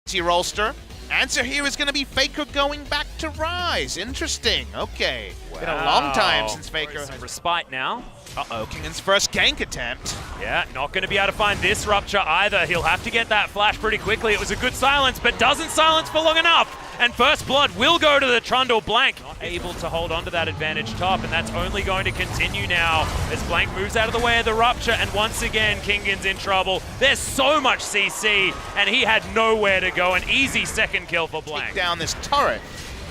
KT Rolster. Answer here is going to be FLICKR going back to Rise. Interesting. Okay. Wow. Been a long time since FLICKR has respite now. Uh-oh, Kingan's first gank attempt. Yeah, not going to be able to find this Rupture either. He'll have to get that flash pretty quickly. It was a good silence, but doesn't silence for long enough. And first blood will go to the Trundle. Blank not able to hold on to that advantage top, and that's only going to continue now as Blank moves out of the way of the Rupture, and once again, Kingan's in trouble. There's so much CC, and he had nowhere to go. An easy second kill for Blank. Take down this turret.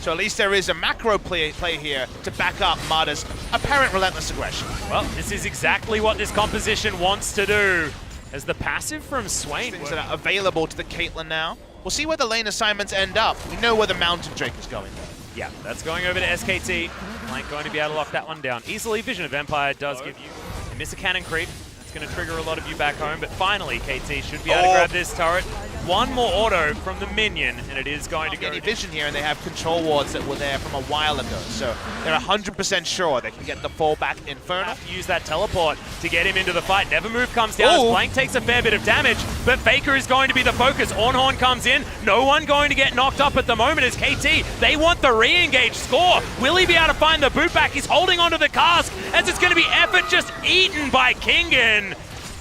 So at least there is a macro play here to back up Mada's apparent relentless aggression. Well, this is exactly what this composition wants to do. As the passive from Swain things that are available to the Caitlyn now. We'll see where the lane assignments end up. We know where the Mountain Drake is going though. Yeah, that's going over to SKT. Blank going to be able to lock that one down easily. Vision of Empire does give you a miss a cannon creep. It's going to trigger a lot of you back home, but finally KT should be able to grab this turret. One more auto from the minion, and it is going to go. Any vision here, and they have control wards that were there from a while ago, so they're 100% sure they can get the fallback Inferno. Have to use that teleport to get him into the fight. Nevermove comes down as Blank takes a fair bit of damage, but FLICKR is going to be the focus. Ornhorn comes in, no one going to get knocked up at the moment as KT, they want the re-engage score. Will he be able to find the boot back? He's holding onto the cask as it's going to be effort just eaten by Kingan.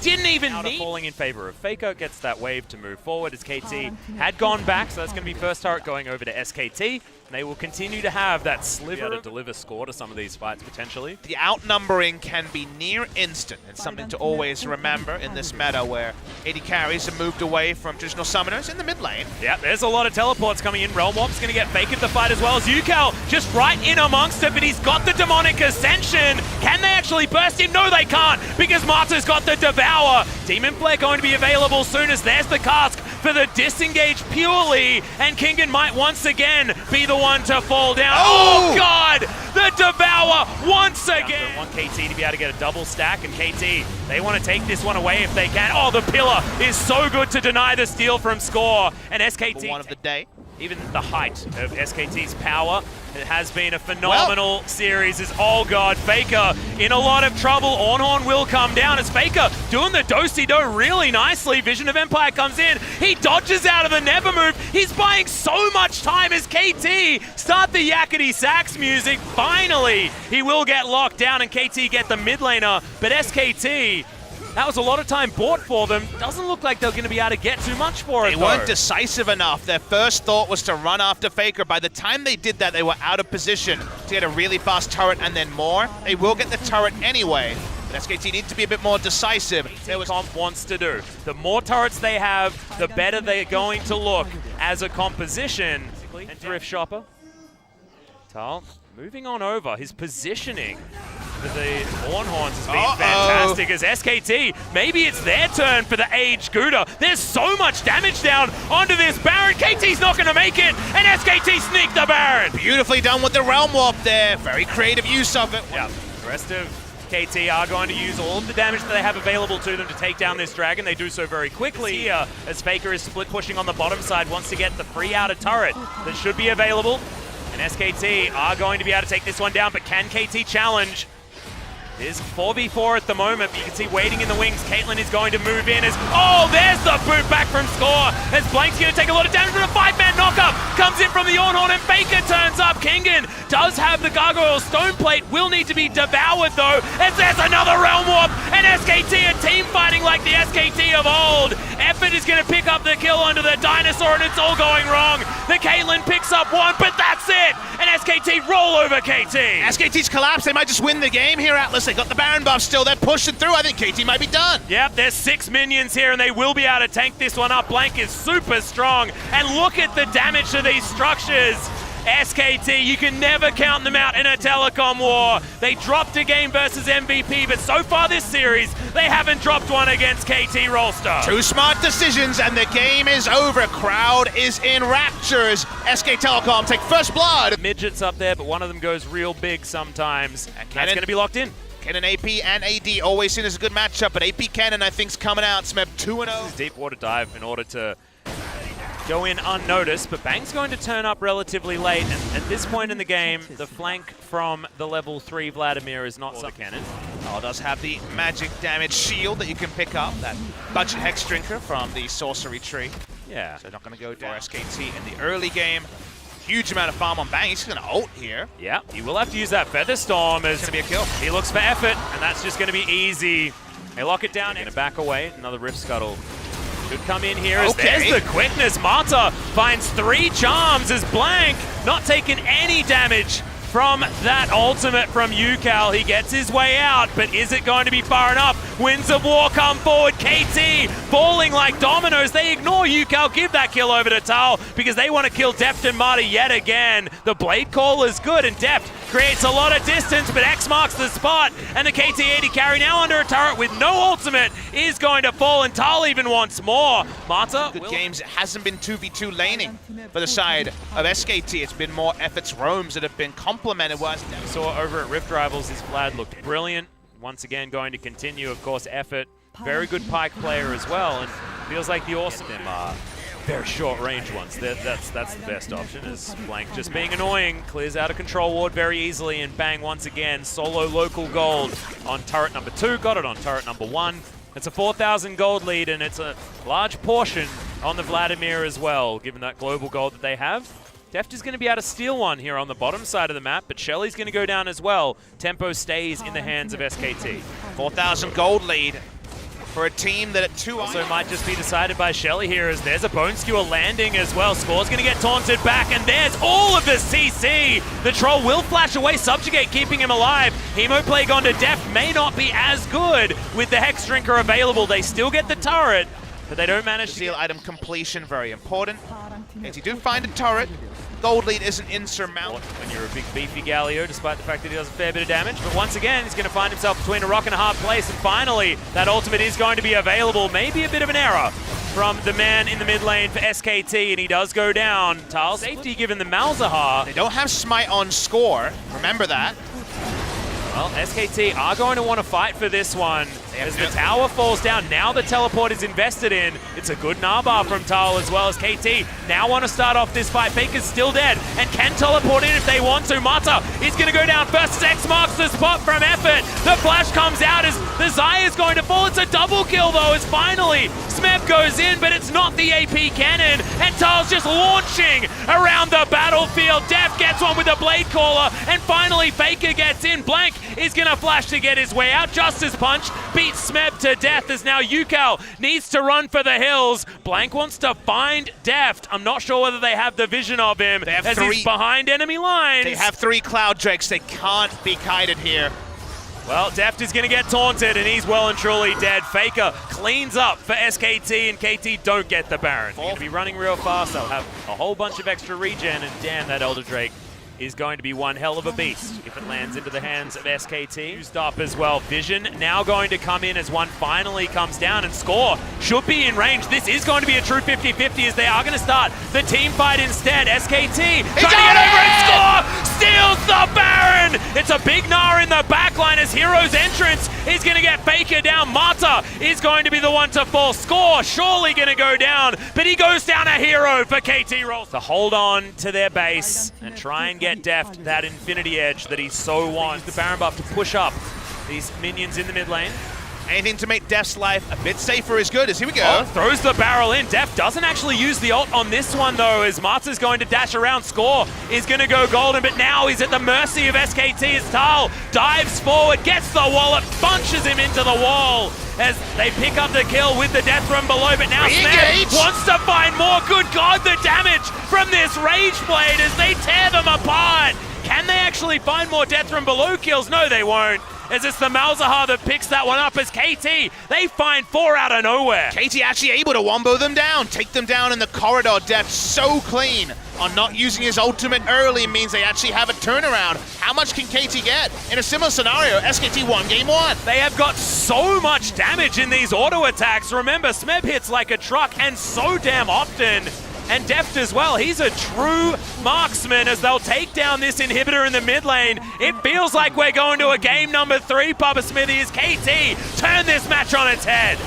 Didn't even need falling in favor of FLICKR, gets that wave to move forward as KT had gone back, so that's going to be first turret going over to SKT. And they will continue to have that sliver to deliver score to some of these fights potentially. The outnumbering can be near instant. It's something to always remember in this meta where AD carries have moved away from traditional summoners in the mid lane. Yeah, there's a lot of teleports coming in. Realm Warp's going to get Faker the fight as well as Yukal just right in amongst it, but he's got the Demonic Ascension. Can they actually burst him? No, they can't, because Marta's got the Devour. Demon Flare going to be available soon as there's the cask for the disengage purely, and Kingan might once again be the one to fall down. Oh God! The Devour once again! Want KT to be able to get a double stack, and KT, they want to take this one away if they can. Oh, the pillar is so good to deny the steal from Score, and SKT. One of the day. Even the height of SKT's power, it has been a phenomenal series. Oh God, FLICKR in a lot of trouble. Ornhorn will come down as FLICKR doing the do-si-do really nicely. Vision of Empire comes in. He dodges out of the never move. He's buying so much time as KT start the yakety sax music. Finally, he will get locked down and KT get the mid laner, but SKT, that was a lot of time bought for them. Doesn't look like they're going to be able to get too much for it, They weren't decisive enough. Their first thought was to run after FLICKR. By the time they did that, they were out of position to get a really fast turret and then more. They will get the turret anyway, but SKT needs to be a bit more decisive. Comp wants to do. The more turrets they have, the better they're going to look as a composition. And Drift Shopper. Tal moving on over. His positioning for the Ornhorns has been fantastic as SKT, maybe it's their turn for the Age Gouda. There's so much damage down onto this Baron. KT's not going to make it, and SKT sneak the Baron. Beautifully done with the Realm Warp there. Very creative use of it. Yeah, the rest of KT are going to use all of the damage that they have available to them to take down this dragon. They do so very quickly here as FLICKR is split pushing on the bottom side, wants to get the free outer turret that should be available. And SKT are going to be able to take this one down, but can KT challenge? There's 4v4 at the moment, but you can see waiting in the wings. Caitlyn is going to move in as, there's the boot back from Score. As Blank's going to take a lot of damage, but a 5-man knockup comes in from the Ornhorn, and FLICKR turns up. Kingan does have the Gargoyle Stone Plate, will need to be devoured though, as there's another Realm Warp, and SKT are team fighting like the SKT of old. Effort is going to pick up the kill onto the Dinosaur, and it's all going wrong. The Caitlyn picks up one, but that's it, and SKT roll over KT. SKT's collapsed, they might just win the game here, Atlas. They got the Baron buff still, they're pushing through. I think KT might be done. Yep, there's 6 minions here and they will be able to tank this one up. Blank is super strong, and look at the damage to these structures. SKT, you can never count them out in a telecom war. They dropped a game versus MVP, but so far this series, they haven't dropped one against KT Rolster. 2 smart decisions and the game is over. Crowd is in raptures. SK Telecom take first blood. Midgets up there, but one of them goes real big sometimes. And that's going to be locked in. Cannon AP and AD always seen as a good matchup, but AP Cannon I think's coming out. Smeb 2-0. Deep water dive in order to go in unnoticed, but Bang's going to turn up relatively late, and at this point in the game, the flank from the level 3 Vladimir is not the cannon. Does have the magic damage shield that you can pick up, that budget hex drinker from the sorcery tree. Yeah. So not going to go down SKT in the early game. Huge amount of farm on Bang. He's going to ult here. Yeah, he will have to use that Feather Storm as It's going to be a kill. he looks for effort, and that's just going to be easy. They lock it down. Going to back away. Another Rift Scuttle could come in here. As there's the quickness. Mata finds 3 charms as Blank not taking any damage from that ultimate from UCal. He gets his way out, but is it going to be far enough? Winds of War come forward. KT falling like dominoes. They ignore UCal, give that kill over to Tal because they want to kill Deft and Marty yet again. The Blade Call is good, and Deft creates a lot of distance, but X marks the spot, and the KT-80 carry now under a turret with no ultimate is going to fall, and Tal even wants more. Mata. Good games. It hasn't been 2v2 laning for the side of SKT. It's been more efforts roams that have been complemented. Saw over at Rift Rivals, his Vlad looked brilliant. Once again, going to continue, of course, effort. Very good Pike player as well, and feels like the awesome them are very short range ones. That's the best option, is Blank just being annoying. Clears out a control ward very easily, and Bang once again, solo local gold on turret number 2, got it on turret number 1. It's a 4,000 gold lead, and it's a large portion on the Vladimir as well, given that global gold that they have. Deft is going to be able to steal one here on the bottom side of the map, but Shelly's going to go down as well. Tempo stays in the hands of SKT. 4,000 gold lead for a team that at 2 also might just be decided by Shelly here, as there's a Bone Skewer landing as well. Score's going to get taunted back, and there's all of the CC. The Troll will flash away, Subjugate keeping him alive. Hemoplague onto Deft may not be as good with the Hex Drinker available. They still get the turret, but they don't manage to seal item completion, very important. If you do find a turret, gold lead isn't insurmountable. When you're a big beefy Galio, despite the fact that he does a fair bit of damage. But once again, he's going to find himself between a rock and a hard place. And finally, that ultimate is going to be available. Maybe a bit of an error from the man in the mid lane for SKT, and he does go down. Tal safety given the Malzahar. They don't have Smite on Score. Remember that. Well, SKT are going to want to fight for this one. As the tower falls down, now the teleport is invested in. It's a good Nabah from Tal as well as KT. Now want to start off this fight. Faker's still dead and can teleport in if they want to. Mata is going to go down first as X marks the spot from effort. The flash comes out as the Zaya is going to fall. It's a double kill though, as finally Smeb goes in, but it's not the AP cannon. And Tal's just launching around the battlefield. Def gets one with a Blade Caller, and finally Faker gets in. Blank is going to flash to get his way out. Justice Punch beats Smeb to death as now UCal needs to run for the hills. Blank wants to find Deft. I'm not sure whether they have the vision of him as he's behind enemy lines. They have 3 Cloud Drakes. They can't be kited here. Well, Deft is going to get taunted, and he's well and truly dead. Faker cleans up for SKT, and KT don't get the Baron. They're going to be running real fast. They'll have a whole bunch of extra regen, and damn, that Elder Drake is going to be one hell of a beast if it lands into the hands of SKT. Used up as well. Vision now going to come in as one finally comes down, and Score should be in range. This is going to be a true 50-50 as they are going to start the team fight instead. SKT trying to get over, and Score steals the Baron! It's a big Gnar in the backline as Hero's entrance is going to get Faker down. Mata is going to be the one to fall. Score surely going to go down, but he goes down a hero for KT Rolster to hold on to their base and try and get Deft that Infinity Edge that he so wants. The Baron buff to push up these minions in the mid lane. Anything to make Deft's life a bit safer is good, as here we go. Oh, throws the barrel in. Deft doesn't actually use the ult on this one though, as Mata's going to dash around. Score is going to go golden, but now he's at the mercy of SKT as Tal dives forward, gets the wallop, bunches him into the wall as they pick up the kill with the death from below, but now Smeb wants to find more. Good God, the damage from this Rage Blade as they tear them apart. Can they actually find more death from below kills? No, they won't. As it's the Malzahar that picks that one up as KT, they find 4 out of nowhere. KT actually able to wombo them down, take them down in the corridor. Deft so clean on not using his ultimate early means they actually have a turnaround. How much can KT get? In a similar scenario, SKT won game 1. They have got so much damage in these auto attacks. Remember, Smeb hits like a truck and so damn often. And Deft as well, he's a true marksman as they'll take down this inhibitor in the mid lane. It feels like we're going to a game number 3, Papa Smithy, as KT turn this match on its head.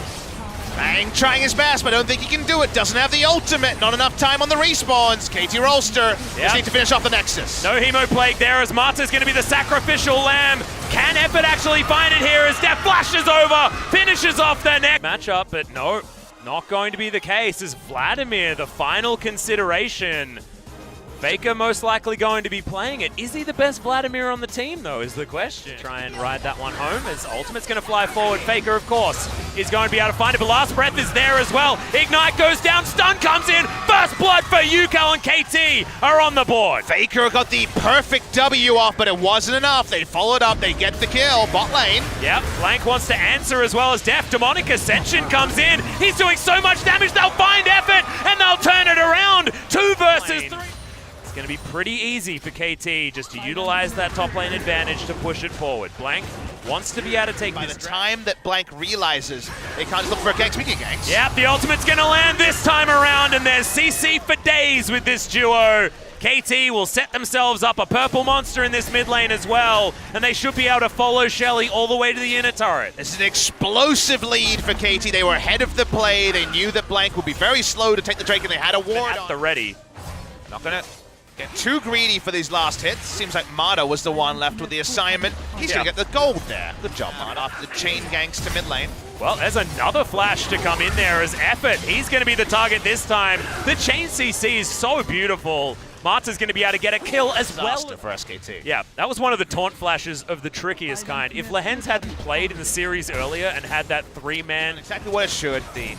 Bang trying his best, but I don't think he can do it. Doesn't have the ultimate, not enough time on the respawns. KT Rolster just need to finish off the Nexus. No Hemoplague there as Mata's going to be the sacrificial lamb. Can Effort actually find it here as Deft flashes over, finishes off their neck matchup, but no. Not going to be the case as Vladimir, the final consideration. FLICKR most likely going to be playing it. Is he the best Vladimir on the team, though, is the question. Try and ride that one home as Ultimate's going to fly forward. FLICKR, of course, is going to be able to find it, but Last Breath is there as well. Ignite goes down, stun comes in. First blood for Yukal and KT are on the board. FLICKR got the perfect W off, but it wasn't enough. They followed up, they get the kill. Bot lane. Yep, Blank wants to answer as well as Def. Demonic Ascension comes in. He's doing so much damage, they'll find effort, and they'll turn it around. 2 versus 3. It's going to be pretty easy for KT just to utilize that top lane advantage to push it forward. Blank wants to be able to take By this. the time that Blank realizes they can't just look for a gank, speaking of ganks. Yep, the ultimate's going to land this time around, and there's CC for days with this duo. KT will set themselves up a purple monster in this mid lane as well, and they should be able to follow Shelly all the way to the inner turret. This is an explosive lead for KT. They were ahead of the play. They knew that Blank would be very slow to take the Drake, and they had a ward At the ready. Not gonna get too greedy for these last hits. Seems like Mada was the one left with the assignment. He's gonna get the gold there. Good job, Mada. After the chain ganks to mid lane. Well, there's another flash to come in there as Effort. He's going to be the target this time. The chain CC is so beautiful. Marta's going to be able to get a kill as well. For SKT. Yeah, that was one of the taunt flashes of the trickiest kind. If Lehens hadn't played in the series earlier and had that 3-man... Exactly what it should be.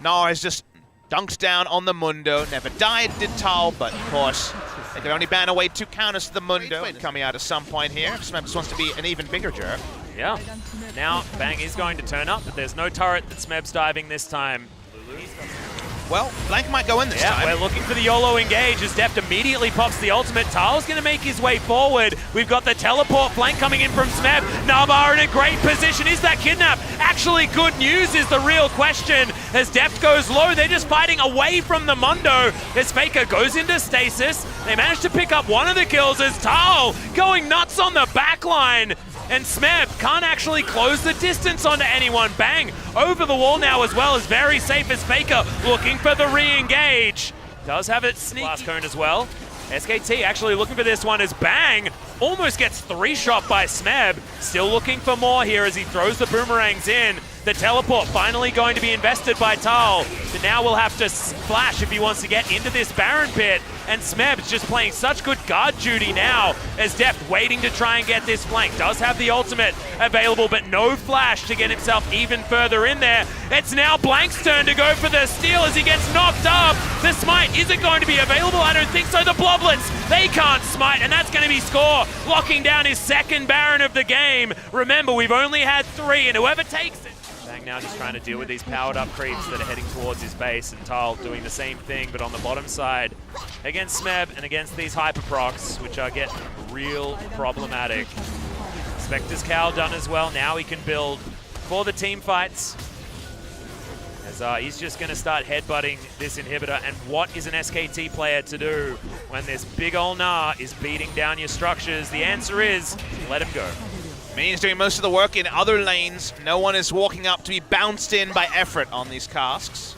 Nara has just dunked down on the Mundo. Never died, did Tal, but of course, they could only ban away 2 counters to the Mundo. Coming out at some point here. Smebs wants to be an even bigger jerk. Yeah. Now, Bang is going to turn up, but there's no turret that Smeb's diving this time. Well, Blank might go in this time. We're looking for the YOLO engage as Deft immediately pops the ultimate. Tal's going to make his way forward. We've got the teleport flank coming in from Smeb. Navar in a great position. Is that kidnap? Actually, good news is the real question. As Deft goes low, they're just fighting away from the Mundo. As FLICKR goes into stasis. They manage to pick up one of the kills as Tal going nuts on the back line. And Smeb can't actually close the distance onto anyone. Bang over the wall now as well, is very safe as FLICKR looking for the re-engage. Does have it sneaky. Blast cone as well. SKT actually looking for this one as Bang almost gets 3-shot by Smeb. Still looking for more here as he throws the boomerangs in. The teleport finally going to be invested by Tal. But now we'll have to flash if he wants to get into this Baron pit. And Smeb's just playing such good guard duty now as Deft waiting to try and get this flank. Does have the ultimate available, but no flash to get himself even further in there. It's now Blank's turn to go for the steal as he gets knocked up. The smite isn't going to be available. I don't think so. The Bloblets, they can't smite, and that's going to be Score, locking down his second Baron of the game. Remember, we've only had 3, and whoever takes it. Bang now just trying to deal with these powered up creeps that are heading towards his base, and Tal doing the same thing, but on the bottom side against Smeb and against these hyper procs, which are getting real problematic. Spectre's Cowl done as well. Now he can build for the team fights. As he's just going to start headbutting this inhibitor. And what is an SKT player to do when this big ol' Nah is beating down your structures? The answer is let him go. Minions doing most of the work in other lanes. No one is walking up to be bounced in by effort on these casks.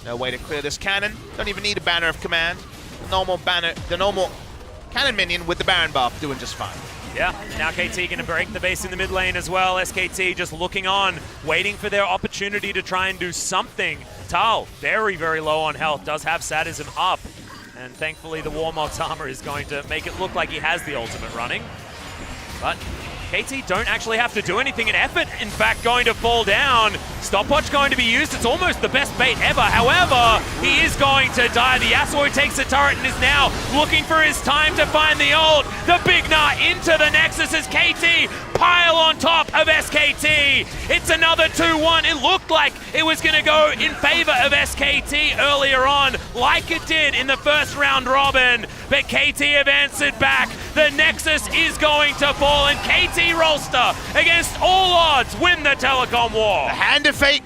No way to clear this cannon. Don't even need a banner of command. The normal cannon minion with the Baron buff doing just fine. Yeah, now KT going to break the base in the mid lane as well. SKT just looking on, waiting for their opportunity to try and do something. Tal, very, very low on health, does have sadism up. And thankfully the Warmock's armor is going to make it look like he has the ultimate running. But KT don't actually have to do anything in effort. In fact, going to fall down. Stopwatch going to be used. It's almost the best bait ever. However, he is going to die. The Yasuo takes the turret and is now looking for his time to find the ult. The big Nah into the Nexus as KT pile on top of SKT. It's another 2-1. It looked like it was going to go in favor of SKT earlier on, like it did in the first round robin. But KT have answered back. The Nexus is going to fall, and KT Rolster, against all odds, win the telecom war. The hand of fate.